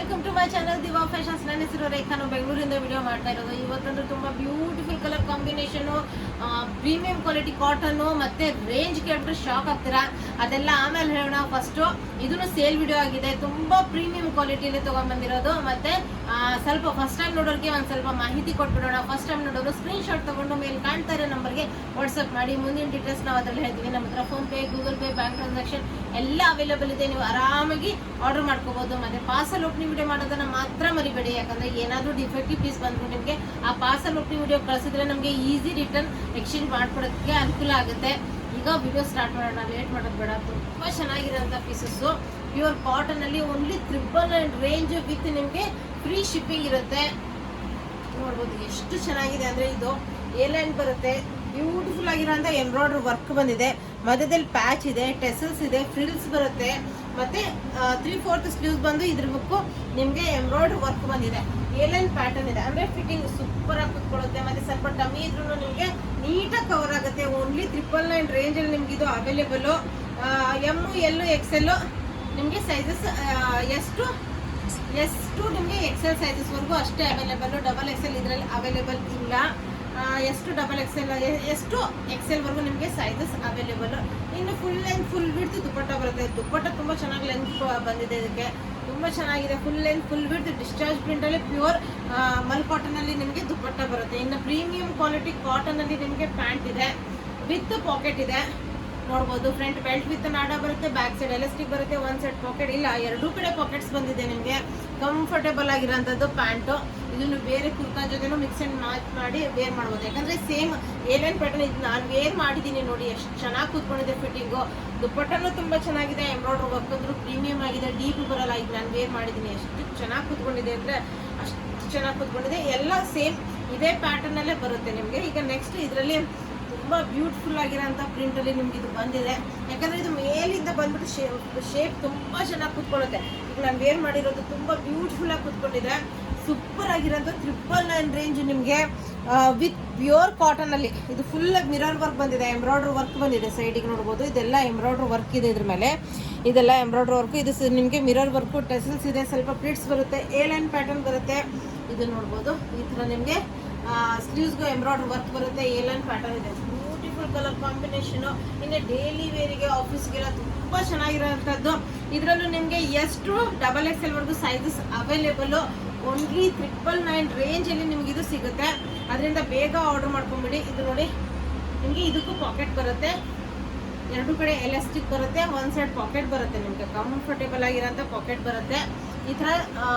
Welcome to my channel Diva fashions. ನನ್ನ ಹೆಸರು ರೇಖಾ. ನಾನು ಬೆಂಗಳೂರಿಂದ ವಿಡಿಯೋ ಮಾಡ್ತಾ ಇರೋದು. ಇವತ್ತಂದ್ರೆ ತುಂಬಾ beautiful colour combination, premium quality cotton ಮತ್ತೆ ರೇಂಜ್ ಕೇಳ್ಬಿಟ್ಟು ಶಾಕ್ ಆಗ್ತೀರಾ. ಅದೆಲ್ಲ ಆಮೇಲೆ ಹೇಳೋಣ. ಫಸ್ಟ್ ಇದನ್ನು ಸೇಲ್ ವಿಡಿಯೋ ಆಗಿದೆ. ತುಂಬಾ ಪ್ರೀಮಿಯಂ ಕ್ವಾಲಿಟಿಯಲ್ಲಿ ತಗೊಂಡ್ಬಂದಿರೋದು. ಮತ್ತೆ ಸ್ವಲ್ಪ ಫಸ್ಟ್ ಟೈಮ್ ನೋಡೋರಿಗೆ ಒಂದು ಸ್ವಲ್ಪ ಮಾಹಿತಿ ಕೊಟ್ಬಿಡೋಣ. ಫಸ್ಟ್ ಟೈಮ್ ನೋಡೋರು ಸ್ಕ್ರೀನ್ ಶಾಟ್ ತಗೊಂಡು ಮೇಲೆ ಕಾಣ್ತಾ ಇರೋ ನಂಬರ್ಗೆ ವಾಟ್ಸ್ಆಪ್ ಮಾಡಿ. ಮುಂದಿನ ಡೀಟೇಲ್ಸ್ ನಾವು ಅದರಲ್ಲಿ ಹೇಳ್ತೀವಿ. ನಮ್ಮ ಹತ್ರ phone pay, Google pay, bank transaction ಎಲ್ಲ ಅವೈಲೇಬಲ್ ಇದೆ. ನೀವು ಆರಾಮಾಗಿ ಆರ್ಡರ್ ಮಾಡ್ಕೋಬಹುದು. ಮತ್ತೆ ಪಾರ್ಸಲ್ ಓಪನಿಂಗ್ ವಿಡಿಯೋ ಮಾಡೋದನ್ನ ಮಾತ್ರ ಮರಿಬೇಡಿ. ಯಾಕಂದ್ರೆ ಏನಾದರೂ ಡಿಫೆಕ್ಟಿವ್ ಪೀಸ್ ಬಂದ್ರು ನಿಮಗೆ ಆ ಪಾರ್ಸಲ್ ಓಪನಿಂಗ್ ವಿಡಿಯೋ ಕಳಿಸಿದ್ರೆ ನಮಗೆ ಈಸಿ ರಿಟರ್ನ್ ಎಕ್ಸ್ಚೇಂಜ್ ಮಾಡ್ಕೊಡೋದಕ್ಕೆ ಅನುಕೂಲ ಆಗುತ್ತೆ. ಈಗ ವಿಡಿಯೋ ಸ್ಟಾರ್ಟ್ ಮಾಡೋಣ, ಲೇಟ್ ಮಾಡೋದು ಬೇಡ. ತುಂಬಾ ಚೆನ್ನಾಗಿರೋಂಥ ಪೀಸಸ್, ಪ್ಯೂರ್ ಕಾಟನ್ ಅಲ್ಲಿ ಓನ್ಲಿ 999 ರೇಂಜ್ ವಿತ್ ನಿಮಗೆ ಫ್ರೀ ಶಿಪ್ಪಿಂಗ್ ಇರುತ್ತೆ. ನೋಡ್ಬೋದು ಎಷ್ಟು ಚೆನ್ನಾಗಿದೆ ಅಂದ್ರೆ ಇದು ಏಲೈನ್ ಬರುತ್ತೆ. ಬ್ಯೂಟಿಫುಲ್ ಆಗಿರೋಂಥ ಎಂಬ್ರಾಯ್ಡ್ರಿ ವರ್ಕ್ ಬಂದಿದೆ. ಮಧ್ಯದಲ್ಲಿ ಪ್ಯಾಚ್ ಇದೆ, ಟೆಸಲ್ಸ್ ಇದೆ, ಫ್ರಿಲ್ಸ್ ಬರುತ್ತೆ. ಮತ್ತೆ 3/4 ಸ್ಲೀವ್ಸ್ ಬಂದು ಇದ್ರ ಬುಕ್ಕು ನಿಮಗೆ ಎಂಬ್ರಾಯ್ಡ್ರಿ ವರ್ಕ್ ಬಂದಿದೆ. ಏಲೈನ್ ಪ್ಯಾಟರ್ನ್ ಇದೆ ಅಂದ್ರೆ ಫಿಟ್ಟಿಂಗ್ ಸೂಪರ್ ಆಗಿ ಕುತ್ಕೊಳ್ಳುತ್ತೆ. ಮತ್ತೆ ಸ್ವಲ್ಪ ಟಮ್ಮಿ ಇದ್ರೂ ನಿಮಗೆ ನೀಟಾಗಿ ಕವರ್ ಆಗುತ್ತೆ. ಓನ್ಲಿ 999 ರೇಂಜ್ ಅಲ್ಲಿ ನಿಮ್ಗೆ ಇದು ಅವೈಲೇಬಲ್. ಎಮ್, ಎಲ್, XL ನಿಮಗೆ ಸೈಜಸ್ ಎಷ್ಟು ನಿಮಗೆ XL ಸೈಜಸ್ ವರ್ಗೂ ಅಷ್ಟೇ ಅವೈಲೇಬಲ್. ಡಬಲ್ XL ಇದರಲ್ಲಿ ಅವೈಲೇಬಲ್ ಇಲ್ಲ. ಎಷ್ಟು ಡಬಲ್ XL, ಎಷ್ಟು XL ವರ್ಗೂ ನಿಮಗೆ ಸೈಜಸ್ ಅವೈಲೇಬಲ್. ಇನ್ನು ಫುಲ್ ಲೆಂತ್ ಫುಲ್ ವಿಡ್ತ್ ದುಪ್ಪಟ್ಟ ಬರುತ್ತೆ. ದುಪ್ಪಟ್ಟ ತುಂಬಾ ಚೆನ್ನಾಗಿ ಲೆಂತ್ ಬಂದಿದೆ. ಇದಕ್ಕೆ ತುಂಬಾ ಚೆನ್ನಾಗಿದೆ. Full length full width discharge print ಅಲ್ಲಿ ಪ್ಯೂರ್ ಮಲ್ ಕಾಟನ್ ಅಲ್ಲಿ ನಿಮಗೆ ದುಪ್ಪಟ್ಟ ಬರುತ್ತೆ. ಇನ್ನು ಪ್ರೀಮಿಯಂ ಕ್ವಾಲಿಟಿ ಕಾಟನ್ ಅಲ್ಲಿ ನಿಮಗೆ ಪ್ಯಾಂಟ್ ಇದೆ ವಿತ್ ಪಾಕೆಟ್ ಇದೆ. ನೋಡ್ಬೋದು ಫ್ರಂಟ್ ಬೆಲ್ಟ್ ವಿತ್ ನಾಡ ಬರುತ್ತೆ, ಬ್ಯಾಕ್ ಸೈಡ್ ಎಲಾಸ್ಟಿಕ್ ಬರುತ್ತೆ, ಒಂದ್ ಸೈಡ್ ಪಾಕೆಟ್ ಇಲ್ಲ, ಎರಡೂ ಕಡೆ ಪಾಕೆಟ್ಸ್ ಬಂದಿದೆ. ನಿಮಗೆ ಕಂಫರ್ಟೇಬಲ್ ಆಗಿರೋಂಥದ್ದು ಪ್ಯಾಂಟು. ಇದನ್ನು ಬೇರೆ ಕುರ್ತಾ ಜೊತೆನೂ ಮಿಕ್ಸ್ ಅಂಡ್ ಮ್ಯಾಚ್ ಮಾಡಿ ವೇರ್ ಮಾಡ್ಬೋದು. ಯಾಕಂದ್ರೆ ಸೇಮ್ ಏಲೈನ್ ಪ್ಯಾಟರ್ನ್ ಇದು ನಾನು ವೇರ್ ಮಾಡಿದ್ದೀನಿ. ನೋಡಿ ಎಷ್ಟು ಚೆನ್ನಾಗಿ ಕೂತ್ಕೊಂಡಿದೆ ಫಿಟ್ಟಿಂಗು. ದುಪ್ಪಟ್ಟನೂ ತುಂಬಾ ಚೆನ್ನಾಗಿದೆ. ಎಂಬ್ರಾಯ್ಡ್ರಿ ವರ್ಕ್ ಅಂದ್ರೂ ಪ್ರೀಮಿಯಂ ಆಗಿದೆ, ಡೀಪ್ ಬರಲ್ಲ. ಇದು ನಾನು ವೇರ್ ಮಾಡಿದ್ದೀನಿ. ಎಷ್ಟು ಚೆನ್ನಾಗಿ ಕೂತ್ಕೊಂಡಿದೆ ಅಂದ್ರೆ ಅಷ್ಟು ಚೆನ್ನಾಗಿ ಕೂತ್ಕೊಂಡಿದೆ. ಎಲ್ಲ ಸೇಮ್ ಇದೇ ಪ್ಯಾಟರ್ನ್ ಅಲ್ಲೇ ಬರುತ್ತೆ ನಿಮಗೆ. ಈಗ ನೆಕ್ಸ್ಟ್ ಇದರಲ್ಲಿ ತುಂಬಾ ಬ್ಯೂಟಿಫುಲ್ ಆಗಿರೋಂಥ ಪ್ರಿಂಟ್ ಅಲ್ಲಿ ನಿಮ್ಗೆ ಇದು ಬಂದಿದೆ. ಯಾಕಂದ್ರೆ ಇದು ಮೇಲಿಂದ ಬಂದ್ಬಿಟ್ಟು ಶೇಪ್ ತುಂಬಾ ಚೆನ್ನಾಗಿ ಕೂತ್ಕೊಳ್ಳುತ್ತೆ. ಈಗ ನಾನು ವೇರ್ ಮಾಡಿರೋದು ತುಂಬಾ ಬ್ಯೂಟಿಫುಲ್ ಆಗಿ ಕೂತ್ಕೊಂಡಿದೆ. ಸೂಪರ್ ಆಗಿರೋಂಥ 999 ರೇಂಜ್ ನಿಮಗೆ ವಿತ್ ಪ್ಯೂರ್ ಕಾಟನ್ ಅಲ್ಲಿ. ಇದು ಫುಲ್ ಮಿರರ್ ವರ್ಕ್ ಬಂದಿದೆ, ಎಂಬ್ರಾಯ್ಡ್ರಿ ವರ್ಕ್ ಬಂದಿದೆ. ಸೈಡಿಗೆ ನೋಡ್ಬೋದು ಇದೆಲ್ಲ ಎಂಬ್ರಾಯ್ಡ್ರಿ ವರ್ಕ್ ಇದೆ. ಇದ್ರ ಮೇಲೆ ಇದೆಲ್ಲ ಎಂಬ್ರಾಯ್ಡ್ರಿ ವರ್ಕ್. ಇದು ನಿಮಗೆ ಮಿರರ್ ವರ್ಕ್, ಟೆಸಲ್ಸ್ ಇದೆ, ಸ್ವಲ್ಪ ಪ್ಲಿಟ್ಸ್ ಬರುತ್ತೆ, ಏಲೈನ್ ಪ್ಯಾಟರ್ನ್ ಬರುತ್ತೆ. ಇದು ನೋಡ್ಬೋದು ಈ ತರ ನಿಮಗೆ ಸ್ಲೀವ್ಸ್ಗೂ ಎಂಬ್ರಾಯ್ಡ್ರಿ ವರ್ಕ್ ಬರುತ್ತೆ. ಏಲೈನ್ ಪ್ಯಾಟರ್ನ್ ಇದೆ. Beautiful colour combination. ಇನ್ನು ಡೈಲಿ ವೇರಿಗೆ, ಆಫೀಸ್ಗೆಲ್ಲ ತುಂಬಾ ಚೆನ್ನಾಗಿರೋಂಥದ್ದು. ಇದರಲ್ಲೂ ನಿಮಗೆ ಎಷ್ಟು ಡಬಲ್ XL ವರ್ಗೂ ಸೈಜಸ್ ಅವೈಲೇಬಲ್. ಓನ್ಲಿ 999 ರೇಂಜ್ ಅಲ್ಲಿ ನಿಮ್ಗೆ ಇದು ಸಿಗುತ್ತೆ. ಅದರಿಂದ ಬೇಗ ಆರ್ಡರ್ ಮಾಡ್ಕೊಂಬಿಡಿ. ಇದು ನೋಡಿ ನಿಮಗೆ ಇದಕ್ಕೂ ಪಾಕೆಟ್ ಬರುತ್ತೆ, ಎರಡು ಕಡೆ ಎಲಾಸ್ಟಿಕ್ ಬರುತ್ತೆ, ಒಂದ್ ಸೈಡ್ ಪಾಕೆಟ್ ಬರುತ್ತೆ. ನಿಮಗೆ ಕಂಫರ್ಟೇಬಲ್ ಆಗಿರೋಂಥ ಪಾಕೆಟ್ ಬರುತ್ತೆ. ಈ ಥರ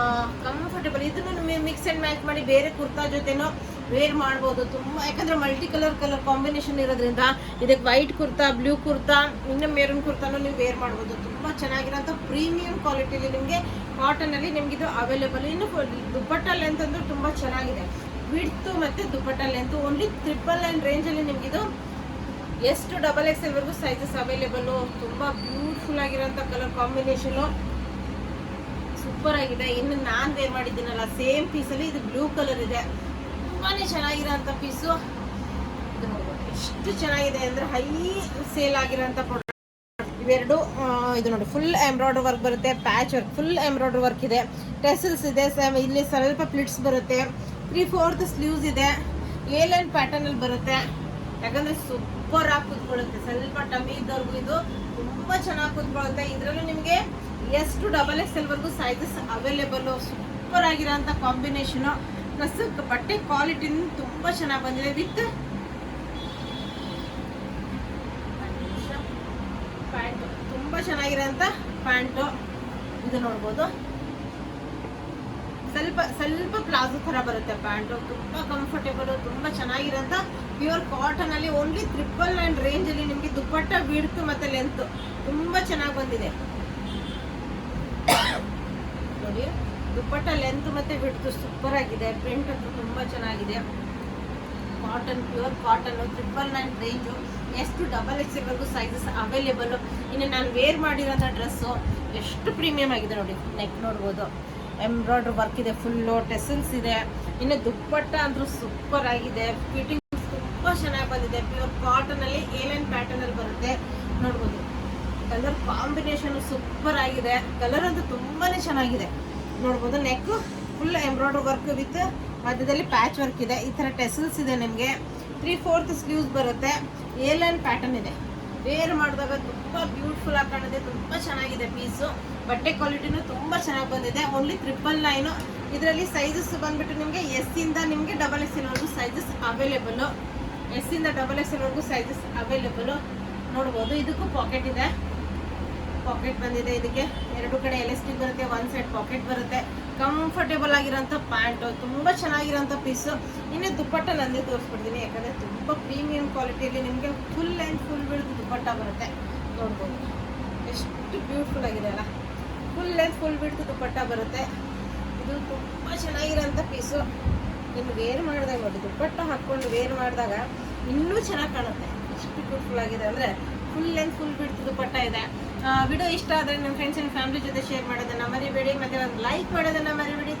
ಕಂಫರ್ಟೇಬಲ್. ಇದನ್ನು ಮಿಕ್ಸ್ ಅಂಡ್ ಮ್ಯಾಚ್ ಮಾಡಿ ಬೇರೆ ಕುರ್ತಾ ಜೊತೆನೂ ವೇರ್ ಮಾಡ್ಬೋದು. ತುಂಬ ಯಾಕಂದ್ರೆ ಮಲ್ಟಿ ಕಲರ್ ಕಾಂಬಿನೇಷನ್ ಇರೋದ್ರಿಂದ ಇದಕ್ಕೆ ವೈಟ್ ಕುರ್ತಾ, ಬ್ಲೂ ಕುರ್ತಾ, ಇನ್ನು ಮೆರೂನ್ ಕುರ್ತಾನು ನೀವು ವೇರ್ ಮಾಡ್ಬೋದು. ತುಂಬ ಚೆನ್ನಾಗಿರೋಂಥ ಪ್ರೀಮಿಯಂ ಕ್ವಾಲಿಟಿಲಿ ನಿಮಗೆ ಕಾಟನ್ ಅಲ್ಲಿ ನಿಮ್ಗೆ ಇದು ಅವೈಲೇಬಲ್. ಇನ್ನು ದುಪ್ಪಟ್ಟ ಲೆಂತ್ ಅಂದ್ರೆ ತುಂಬ ಚೆನ್ನಾಗಿದೆ. ವಿಡ್ತ್ ಮತ್ತೆ ದುಪ್ಪಟ್ಟ ಲೆಂತ್ ಓನ್ಲಿ 999 ರೇಂಜ್ ಅಲ್ಲಿ ನಿಮ್ಗೆ ಇದು ಎಷ್ಟು ಡಬಲ್ XL ವರ್ಗೂ ಸೈಜಸ್ ಅವೈಲೇಬಲ್. ತುಂಬಾ ಬ್ಯೂಟಿಫುಲ್ ಆಗಿರೋಂಥ ಕಲರ್ ಕಾಂಬಿನೇಷನು ಸೂಪರ್ ಆಗಿದೆ. ಇನ್ನು ನಾನು ವೇರ್ ಮಾಡಿದ್ದೀನಲ್ಲ ಸೇಮ್ ಪೀಸಲ್ಲಿ ಇದು ಬ್ಲೂ ಕಲರ್ ಇದೆ. ತುಂಬಾನೇ ಚೆನ್ನಾಗಿರೋಂಥ ಪೀಸು. ಇದು ನೋಡ್ಬೋದು ಎಷ್ಟು ಚೆನ್ನಾಗಿದೆ ಅಂದ್ರೆ ಹೈ ಸೇಲ್ ಆಗಿರೋಂಥ ಪ್ರಾಡಕ್ಟ್ ಇವೆರಡು. ಇದು ನೋಡಿ ಫುಲ್ ಎಂಬ್ರಾಯ್ಡ್ರಿ ವರ್ಕ್ ಬರುತ್ತೆ, patch work, full embroidery work ಇದೆ, ಟೆಸಲ್ಸ್ ಇದೆ, ಇಲ್ಲಿ ಸ್ವಲ್ಪ ಪ್ಲಿಟ್ಸ್ ಬರುತ್ತೆ, 3/4 ಸ್ಲೀವ್ಸ್ ಇದೆ, ಏಲೈನ್ ಪ್ಯಾಟರ್ನ್ ಅಲ್ಲಿ ಬರುತ್ತೆ. ಯಾಕಂದ್ರೆ ಸೂಪರ್ ಆಗಿ ಕೂತ್ಕೊಳ್ಳುತ್ತೆ. ಸ್ವಲ್ಪ ಟಮ್ಮಿ ಇದ್ದವ್ರಿಗೂ ಇದು ತುಂಬಾ ಚೆನ್ನಾಗಿ ಕೂತ್ಕೊಳ್ಳುತ್ತೆ. ಇದರಲ್ಲೂ ನಿಮಗೆ ಎಷ್ಟು ಡಬಲ್ XL ವರ್ಗೂ ಸೈಜಸ್ ಅವೈಲೇಬಲ್. ಸೂಪರ್ ಆಗಿರೋಂಥ ಕಾಂಬಿನೇಷನ್. ಪ್ಲಸ್ ಬಟ್ಟೆ ಕ್ವಾಲಿಟಿ ತುಂಬಾ ಚೆನ್ನಾಗಿ ಬಂದಿದೆ. ವಿತ್ ಪ್ಯಾಂಟ್ ತುಂಬಾ ಚೆನ್ನಾಗಿರೋಂಥ ಪ್ಯಾಂಟು. ಇದು ನೋಡ್ಬೋದು ಸ್ವಲ್ಪ ಪ್ಲಾಜೋ ತರ ಬರುತ್ತೆ ಪ್ಯಾಂಟು. ತುಂಬಾ ಕಂಫರ್ಟೇಬಲ್, ತುಂಬಾ ಚೆನ್ನಾಗಿರೋಂಥ ಪ್ಯೂರ್ ಕಾಟನ್ ಅಲ್ಲಿ ಓನ್ಲಿ 999 ರೇಂಜ್ ಅಲ್ಲಿ ನಿಮ್ಗೆ ದುಪ್ಪಟ್ಟ ವಿಡ್ತ್ ಮತ್ತೆ ಲೆಂತ್ ತುಂಬಾ ಚೆನ್ನಾಗಿ ಬಂದಿದೆ. ನೋಡಿ ದುಪ್ಪಟ್ಟ ಲೆಂತ್ ಮತ್ತೆ ವಿಡ್ತ್ ಸೂಪರ್ ಆಗಿದೆ. ಪ್ರಿಂಟ್ ಅಂತೂ ತುಂಬಾ ಚೆನ್ನಾಗಿದೆ. Cotton, pure cotton, 999 range. ಎಷ್ಟು ಡಬಲ್ XL ವರ್ಗೂ ಸೈಜಸ್ ಅವೈಲೇಬಲ್. ಇನ್ನು ನಾನು ವೇರ್ ಮಾಡಿರೋಂಥ ಡ್ರೆಸ್ಸು ಎಷ್ಟು ಪ್ರೀಮಿಯಂ ಆಗಿದೆ ನೋಡಿ. ನೆಕ್ ನೋಡ್ಬೋದು ಎಂಬ್ರಾಯ್ಡ್ರಿ ವರ್ಕ್ ಇದೆ, ಫುಲ್ಲು ಟೆಸಲ್ಸ್ ಇದೆ. ಇನ್ನು ದುಪ್ಪಟ್ಟ ಅಂದ್ರೂ ಸೂಪರ್ ಆಗಿದೆ. ಫಿಟ್ಟಿಂಗ್ ತುಂಬಾ ಚೆನ್ನಾಗಿ ಬಂದಿದೆ. ಪ್ಯೂರ್ ಕಾಟನ್ ಅಲ್ಲಿ ಏಲೈನ್ ಪ್ಯಾಟರ್ನ್ ಅಲ್ಲಿ ಬರುತ್ತೆ. ನೋಡ್ಬೋದು ಕಲರ್ ಕಾಂಬಿನೇಷನ್ ಸೂಪರ್ ಆಗಿದೆ. ಕಲರ್ ಅಂತೂ ತುಂಬಾನೇ ಚೆನ್ನಾಗಿದೆ. ನೋಡ್ಬೋದು. Neck full embroidery work with ಮಧ್ಯದಲ್ಲಿ ಪ್ಯಾಚ್ ವರ್ಕ್ ಇದೆ. ಈ ಥರ ಟೆಸಲ್ಸ್ ಇದೆ ನಿಮಗೆ. 3/4 ಸ್ಲೀವ್ಸ್ ಬರುತ್ತೆ. ಎ ಲೈನ್ ಪ್ಯಾಟರ್ನ್ ಇದೆ. ವೇರ್ ಮಾಡಿದಾಗ ತುಂಬ ಬ್ಯೂಟಿಫುಲ್ ಆಗಿ ಕಾಣಿದೆ. ತುಂಬ ಚೆನ್ನಾಗಿದೆ ಪೀಸು. ಬಟ್ಟೆ ಕ್ವಾಲಿಟಿನೂ ತುಂಬ ಚೆನ್ನಾಗಿ ಬಂದಿದೆ. ಓನ್ಲಿ 999. ಇದರಲ್ಲಿ ಸೈಜಸ್ ಬಂದ್ಬಿಟ್ಟು ನಿಮಗೆ ಎಸ್ ಇಂದ ನಿಮಗೆ XXL ವರೆಗೂ ಸೈಜಸ್ ಅವೈಲೇಬಲು. ಎಸ್ ಇಂದ XXL ವರೆಗೂ ಸೈಜಸ್ ಅವೈಲೇಬಲು ನೋಡ್ಬೋದು. ಇದಕ್ಕೂ ಪಾಕೆಟ್ ಇದೆ. ಪಾಕೆಟ್ ಬಂದಿದೆ. ಇದಕ್ಕೆ 2 ಕಡೆ ಎಲಾಸ್ಟಿಕ್ ಬರುತ್ತೆ. 1 ಸೈಡ್ ಪಾಕೆಟ್ ಬರುತ್ತೆ. ಕಂಫರ್ಟೇಬಲ್ ಆಗಿರೋಂಥ ಪ್ಯಾಂಟು, ತುಂಬ ಚೆನ್ನಾಗಿರೋಂಥ ಪೀಸು. ಇನ್ನು ದುಪ್ಪಟ್ಟ ನಂದೇ ತೋರಿಸ್ಬಿಡ್ತೀನಿ, ಯಾಕಂದರೆ ತುಂಬ ಪ್ರೀಮಿಯಂ ಕ್ವಾಲಿಟಿಯಲ್ಲಿ ನಿಮಗೆ ಫುಲ್ ಆ್ಯಂಡ್ ಫುಲ್ ಬಿಡ್ದು ದುಪ್ಪಟ್ಟ ಬರುತ್ತೆ. ನೋಡ್ಬೋದು ಎಷ್ಟು ಬ್ಯೂಟಿಫುಲ್ ಆಗಿದೆ ಅಲ್ಲ. ಫುಲ್ ಆ್ಯಂಡ್ ಫುಲ್ ಬಿಡ್ದು ದುಪ್ಪಟ್ಟ ಬರುತ್ತೆ. ಇದು ತುಂಬ ಚೆನ್ನಾಗಿರೋಂಥ ಪೀಸು. ಇನ್ನು ವೇರ್ ಮಾಡಿದಾಗ ನೋಡಿ, ದುಪ್ಪಟ್ಟ ಹಾಕ್ಕೊಂಡು ವೇರ್ ಮಾಡಿದಾಗ ಇನ್ನೂ ಚೆನ್ನಾಗಿ ಕಾಣುತ್ತೆ. ಎಷ್ಟು ಬ್ಯೂಟಿಫುಲ್ ಆಗಿದೆ ಅಂದರೆ ಫುಲ್ ಆ್ಯಂಡ್ ಫುಲ್ ಬಿಡ್ದು ದುಪ್ಪಟ್ಟ ಇದೆ. ವಿಡಿಯೋ ಇಷ್ಟ ಆದರೆ ನಿಮ್ಮ ಫ್ರೆಂಡ್ಸ್ ಆ್ಯಂಡ್ ಫ್ಯಾಮಿಲಿ ಜೊತೆ ಶೇರ್ ಮಾಡೋದನ್ನು ಮರಿಬೇಡಿ. ಮತ್ತು ಒಂದು ಲೈಕ್ ಮಾಡೋದನ್ನು ಮರಿಬೇಡಿ.